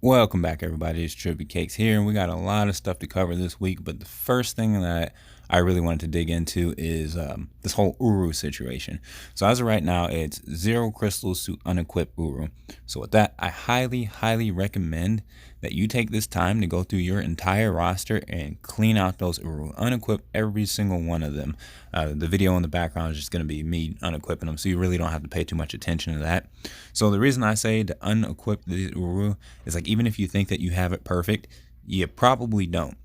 Welcome back, everybody. It's Trippy Cakes here, and we got a lot of stuff to cover this week. But the first thing that I really wanted to dig into is this whole Uru situation. So as of right now, it's 0 crystals to unequip Uru. So with that, I highly recommend that you take this time to go through your entire roster and clean out those Uru. Unequip every single one of them. The video in the background is just going to be me unequipping them, so you really don't have to pay too much attention to that. So the reason I say to unequip the Uru is like, even if you think that you have it perfect, you probably don't.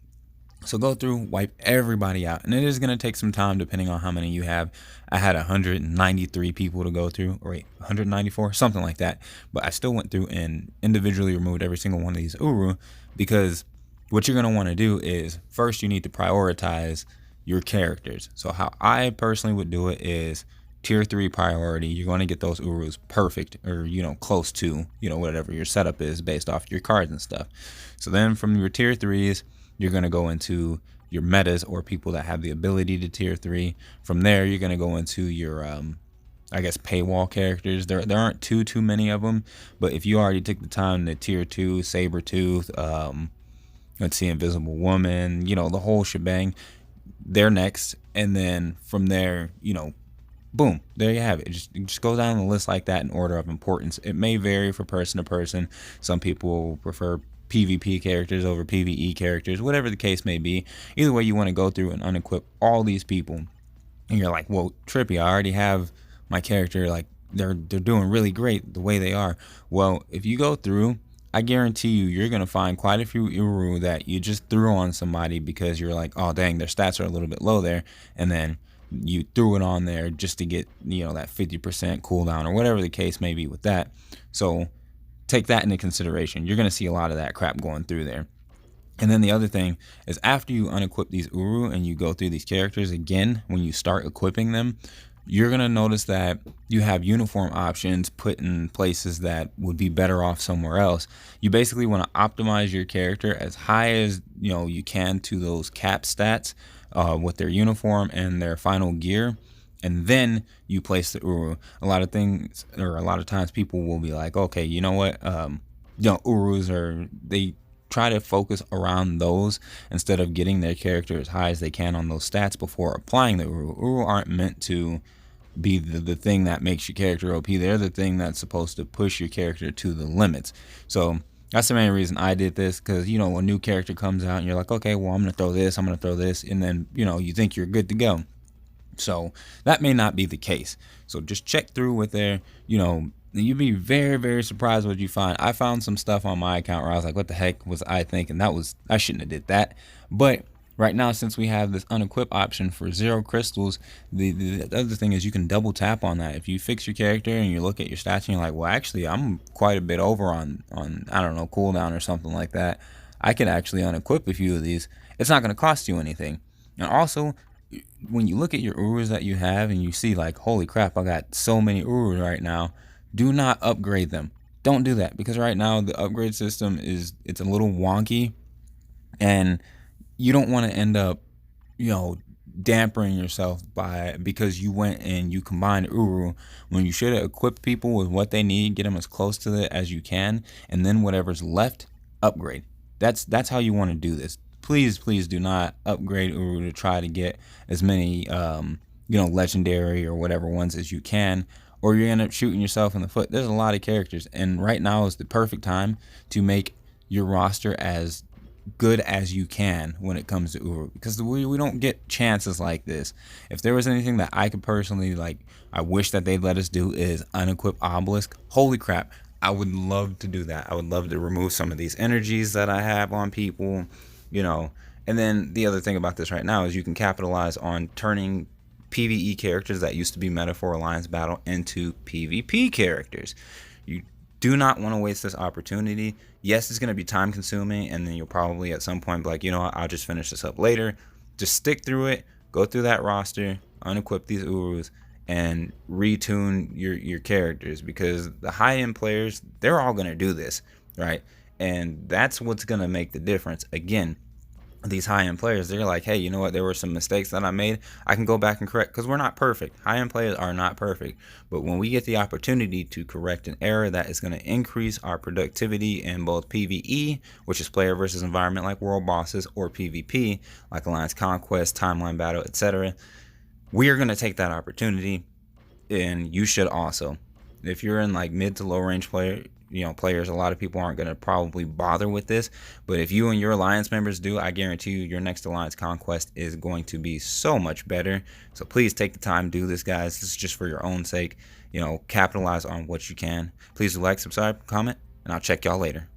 So go through, wipe everybody out, and it is going to take some time depending on how many you have. I had 193 people to go through, or 194, something like that. But I still went through and individually removed every single one of these Uru, because what you're going to want to do is, first you need to prioritize your characters. So how I personally would do it is tier 3 priority. You're going to get those Urus perfect, or close to whatever your setup is based off your cards and stuff. So then from your tier 3s, you're going to go into your metas, or people that have the ability to tier 3. From there, you're going to go into your I guess paywall characters. There aren't too many of them, but if you already took the time to tier 2 Sabretooth, let's see, Invisible Woman, the whole shebang, they're next. And then from there, boom, there you have it. It just goes down the list like that in order of importance. It may vary from person to person. Some people prefer PvP characters over PvE characters, whatever the case may be. Either way, you want to go through and unequip all these people. And you're like, well, Trippy, I already have my character, like they're doing really great the way they are. Well, if you go through, I guarantee you're going to find quite a few Uru that you just threw on somebody because you're like, oh dang, their stats are a little bit low there, and then you threw it on there just to get that 50% cooldown or whatever the case may be with that. So take that into consideration. You're going to see a lot of that crap going through there. And then the other thing is, after you unequip these Uru and you go through these characters again, when you start equipping them, you're going to notice that you have uniform options put in places that would be better off somewhere else. You basically want to optimize your character as high as you can to those cap stats with their uniform and their final gear, and then you place the Uru. A lot of times people will be like, okay, you know what, Urus they try to focus around those instead of getting their character as high as they can on those stats before applying the Uru. Uru aren't meant to be the thing that makes your character OP. They're the thing that's supposed to push your character to the limits. So that's the main reason I did this, because a new character comes out and you're like, okay, well, I'm gonna throw this, and then you think you're good to go. So that may not be the case. So just check through with there. You'd be very surprised what you find. I found some stuff on my account where I was like, what the heck was I thinking? I shouldn't have did that. But right now, since we have this unequip option for 0 crystals, the other thing is you can double tap on that. If you fix your character and you look at your stats and you're like, well, actually, I'm quite a bit over on I don't know, cooldown or something like that, I could actually unequip a few of these. It's not going to cost you anything. And also, when you look at your Urus that you have and you see like, holy crap, I got so many Urus right now, do not upgrade them. Don't do that, because right now the upgrade system it's a little wonky, and you don't want to end up dampering yourself because you went and you combined Uru when you should have equipped people with what they need, get them as close to it as you can, and then whatever's left, upgrade. That's how you want to do this. Please do not upgrade Uru to try to get as many legendary or whatever ones as you can, or you're gonna end up shooting yourself in the foot. There's a lot of characters, and right now is the perfect time to make your roster as good as you can when it comes to Uru, because we don't get chances like this. If there was anything that I could personally I wish that they'd let us do, is unequip Obelisk. Holy crap, I would love to do that. I would love to remove some of these energies that I have on people, and then the other thing about this right now is you can capitalize on turning PvE characters that used to be meta for Alliance Battle into PvP characters. You do not want to waste this opportunity. Yes, it's going to be time consuming, and then you'll probably at some point be like, I'll just finish this up later. Just stick through it, go through that roster, unequip these Urus, and retune your characters, because the high-end players, they're all going to do this, right? And that's what's going to make the difference. Again, these high-end players, they're like, hey, you know what, there were some mistakes that I made, I can go back and correct, because we're not perfect. High-end players are not perfect, but when we get the opportunity to correct an error that is going to increase our productivity in both PvE, which is player versus environment like world bosses, or PvP like alliance conquest, timeline battle, etc., we are going to take that opportunity, and you should also. If you're in like mid to low range players, a lot of people aren't going to probably bother with this, but if you and your alliance members do, I guarantee you your next alliance conquest is going to be so much better. So please take the time, do this, guys. This is just for your own sake. Capitalize on what you can. Please do like, subscribe, comment, and I'll check y'all later.